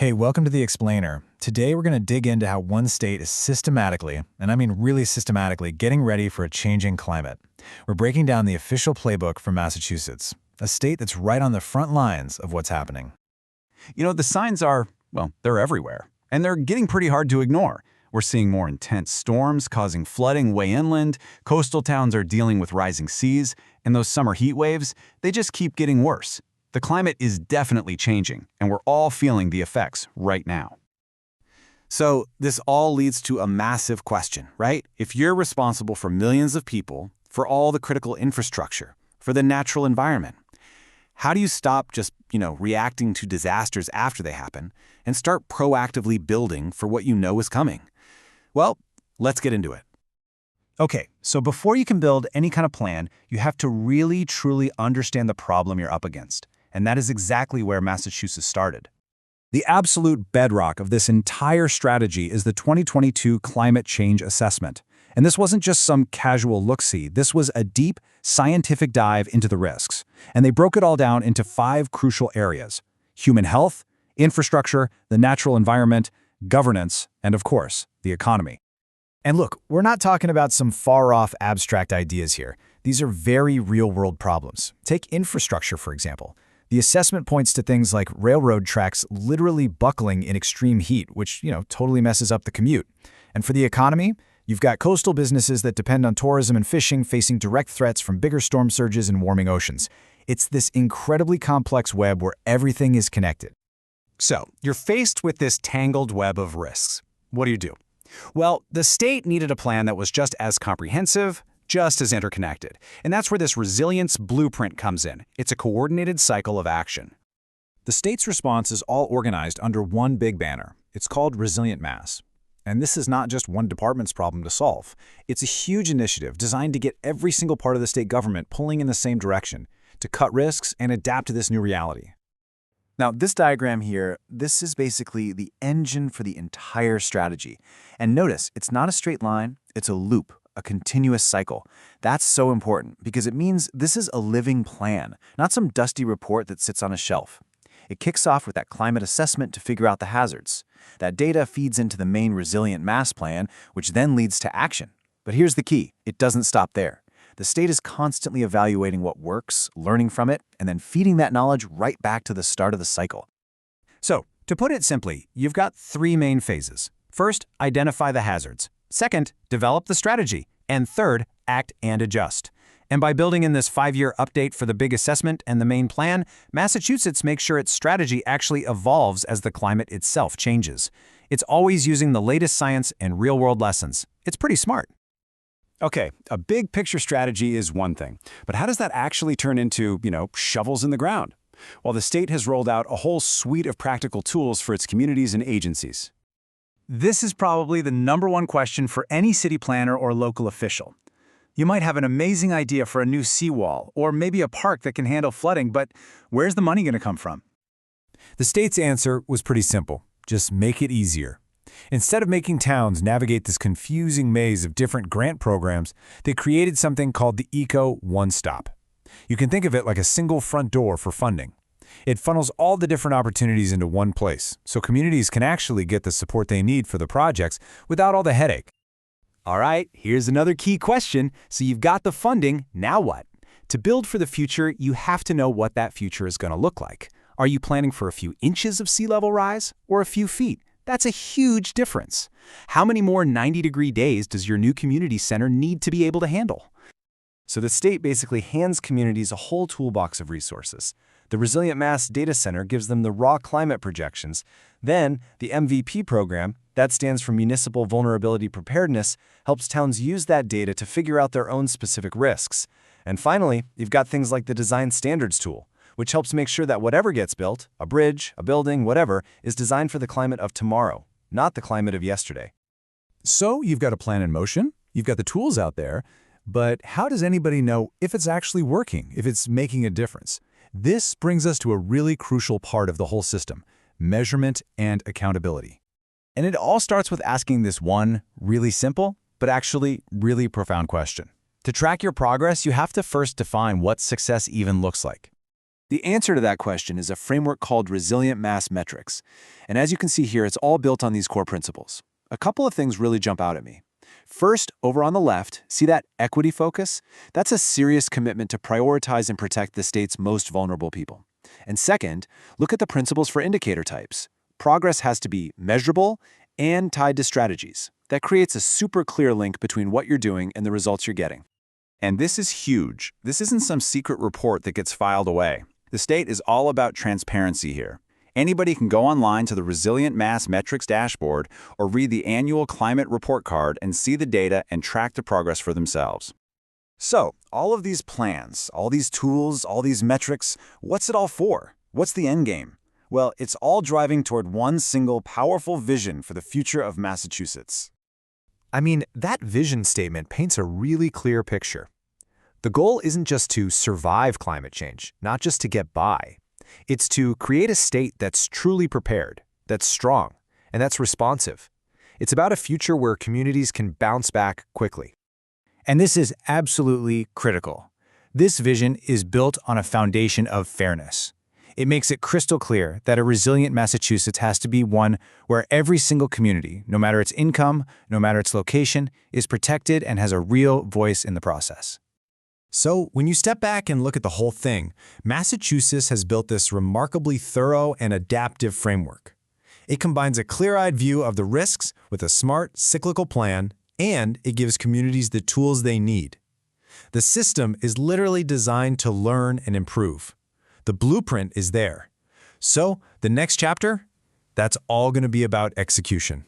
Hey, welcome to The Explainer. Today we're going to dig into how one state is systematically, and I mean really systematically, getting ready for a changing climate. We're breaking down the official playbook for Massachusetts, a state that's right on the front lines of what's happening. The signs are, well, they're everywhere, and they're getting pretty hard to ignore. We're seeing more intense storms causing flooding way inland, coastal towns are dealing with rising seas, and those summer heat waves, they just keep getting worse. The climate is definitely changing, and we're all feeling the effects right now. So this all leads to a massive question, right? If you're responsible for millions of people, for all the critical infrastructure, for the natural environment, how do you stop just, reacting to disasters after they happen and start proactively building for what you know is coming? Well, let's get into it. Okay, so before you can build any kind of plan, you have to really, truly understand the problem you're up against. And that is exactly where Massachusetts started. The absolute bedrock of this entire strategy is the 2022 Climate Change Assessment. And this wasn't just some casual look-see. This was a deep, scientific dive into the risks. And they broke it all down into 5 crucial areas: human health, infrastructure, the natural environment, governance, and of course, the economy. And look, we're not talking about some far-off abstract ideas here. These are very real-world problems. Take infrastructure, for example. The assessment points to things like railroad tracks literally buckling in extreme heat, which, totally messes up the commute. And for the economy, you've got coastal businesses that depend on tourism and fishing facing direct threats from bigger storm surges and warming oceans. It's this incredibly complex web where everything is connected. So, you're faced with this tangled web of risks. What do? Well, the state needed a plan that was just as comprehensive, just as interconnected. And that's where this resilience blueprint comes in. It's a coordinated cycle of action. The state's response is all organized under one big banner. It's called Resilient Mass. And this is not just one department's problem to solve. It's a huge initiative designed to get every single part of the state government pulling in the same direction, to cut risks and adapt to this new reality. Now, this diagram here, this is basically the engine for the entire strategy. And notice, it's not a straight line, it's a loop, a continuous cycle. That's so important because it means this is a living plan, not some dusty report that sits on a shelf. It kicks off with that climate assessment to figure out the hazards. That data feeds into the main resilient mass plan, which then leads to action. But here's the key, it doesn't stop there. The state is constantly evaluating what works, learning from it, and then feeding that knowledge right back to the start of the cycle. So, to put it simply, you've got 3 main phases. First, identify the hazards. Second, develop the strategy. And third, act and adjust. And by building in this 5-year update for the big assessment and the main plan, Massachusetts makes sure its strategy actually evolves as the climate itself changes. It's always using the latest science and real-world lessons. It's pretty smart. Okay, a big picture strategy is one thing, but how does that actually turn into, shovels in the ground? Well, the state has rolled out a whole suite of practical tools for its communities and agencies. This is probably the #1 question for any city planner or local official. You might have an amazing idea for a new seawall, or maybe a park that can handle flooding, but where's the money going to come from? The state's answer was pretty simple. Just make it easier. Instead of making towns navigate this confusing maze of different grant programs, they created something called the Eco One Stop. You can think of it like a single front door for funding. It funnels all the different opportunities into one place, so communities can actually get the support they need for the projects without all the headache. All right, here's another key question. So you've got the funding, now what? To build for the future, you have to know what that future is going to look like. Are you planning for a few inches of sea level rise or a few feet? That's a huge difference. How many more 90-degree days does your new community center need to be able to handle? So the state basically hands communities a whole toolbox of resources. The Resilient Mass Data Center gives them the raw climate projections. Then, the MVP program, that stands for Municipal Vulnerability Preparedness, helps towns use that data to figure out their own specific risks. And finally, you've got things like the Design Standards tool, which helps make sure that whatever gets built, a bridge, a building, whatever, is designed for the climate of tomorrow, not the climate of yesterday. So you've got a plan in motion, you've got the tools out there, but how does anybody know if it's actually working, if it's making a difference? This brings us to a really crucial part of the whole system: measurement and accountability. And it all starts with asking this one really simple, but actually really profound question. To track your progress, you have to first define what success even looks like. The answer to that question is a framework called resilient mass metrics. And as you can see here, it's all built on these core principles. A couple of things really jump out at me. First, over on the left, see that equity focus? That's a serious commitment to prioritize and protect the state's most vulnerable people. And second, look at the principles for indicator types. Progress has to be measurable and tied to strategies. That creates a super clear link between what you're doing and the results you're getting. And this is huge. This isn't some secret report that gets filed away. The state is all about transparency here. Anybody can go online to the Resilient Mass Metrics dashboard or read the annual climate report card and see the data and track the progress for themselves. So, all of these plans, all these tools, all these metrics, what's it all for? What's the end game? Well, it's all driving toward one single powerful vision for the future of Massachusetts. I mean, that vision statement paints a really clear picture. The goal isn't just to survive climate change, not just to get by. It's to create a state that's truly prepared, that's strong, and that's responsive. It's about a future where communities can bounce back quickly. And this is absolutely critical. This vision is built on a foundation of fairness. It makes it crystal clear that a resilient Massachusetts has to be one where every single community, no matter its income, no matter its location, is protected and has a real voice in the process. So, when you step back and look at the whole thing, Massachusetts has built this remarkably thorough and adaptive framework. It combines a clear-eyed view of the risks with a smart, cyclical plan, and it gives communities the tools they need. The system is literally designed to learn and improve. The blueprint is there. So, the next chapter? That's all going to be about execution.